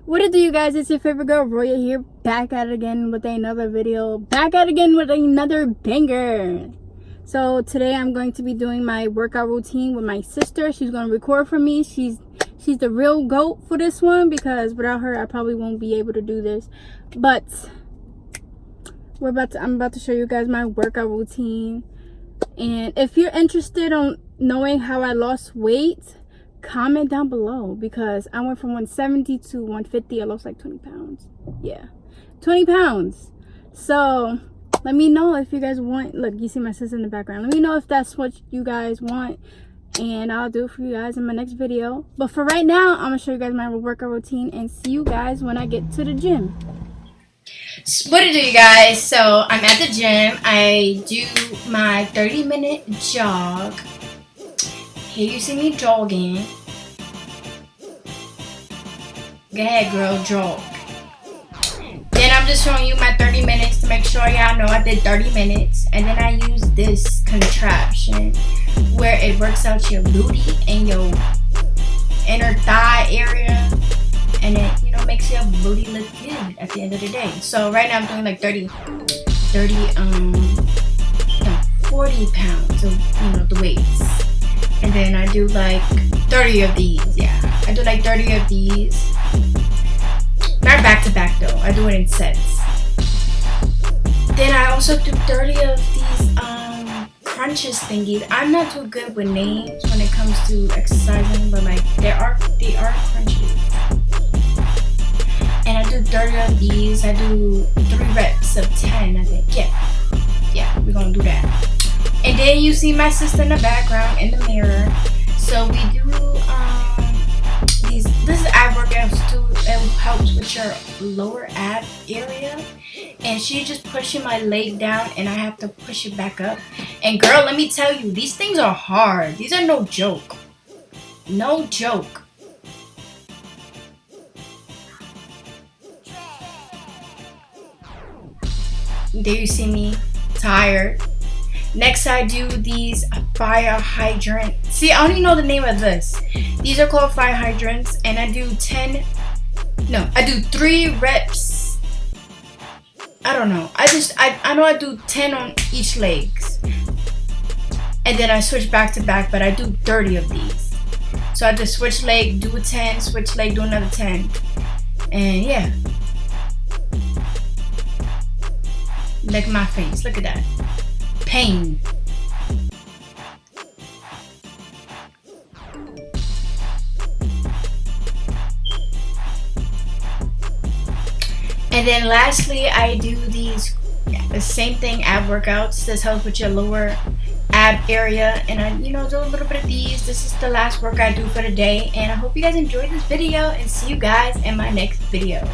What it do, you guys? It's your favorite girl Roya here, back at it again with another video, back at it again with another banger. So today I'm going to be doing my workout routine with my sister. She's going to record for me. She's the real GOAT for this one, because without her I probably won't be able to do this. But I'm about to show you guys my workout routine. And if you're interested on knowing how I lost weight, comment down below, because I went from 170 to 150. I lost like 20 pounds. Yeah, 20 pounds. So let me know if you guys want. Look, you see my sister in the background. Let me know if that's what you guys want, and I'll do it for you guys in my next video. But for right now, I'm gonna show you guys my workout routine and see you guys when I get to the gym. What to do, you guys? So I'm at the gym. I do my 30-minute jog. Here you see me jogging. Go ahead, girl, jog. Then I'm just showing you my 30 minutes to make sure y'all know I did 30 minutes. And then I use this contraption where it works out your booty and your inner thigh area. And it, makes your booty look good at the end of the day. So right now I'm doing like 40 pounds of, the weights. And then I do like 30 of these. Yeah, I do like 30 of these. Not back to back though. I do it in sets. Then I also do 30 of these crunches thingies. I'm not too good with names when it comes to exercising, but like they are crunches. And I do 30 of these. I do 3 reps of 10, I think. Yeah, we're gonna do that. And then you see my sister in the background in the mirror. So we do this is ab workouts too. It helps with your lower ab area. And she's just pushing my leg down and I have to push it back up. And girl, let me tell you, these things are hard. These are no joke. No joke. There you see me, tired. Next I do these fire hydrant. See, I don't even know the name of this. These are called fire hydrants, and I do 3 reps. I don't know. I know I do 10 on each legs. And then I switch back to back, but I do 30 of these. So I just switch leg, do a 10, switch leg, do another 10. And yeah. Look at my face. Look at that. Pain. And then lastly, I do the same thing, ab workouts. This helps with your lower ab area. And I, do a little bit of these. This is the last workout I do for the day. And I hope you guys enjoyed this video, and see you guys in my next video.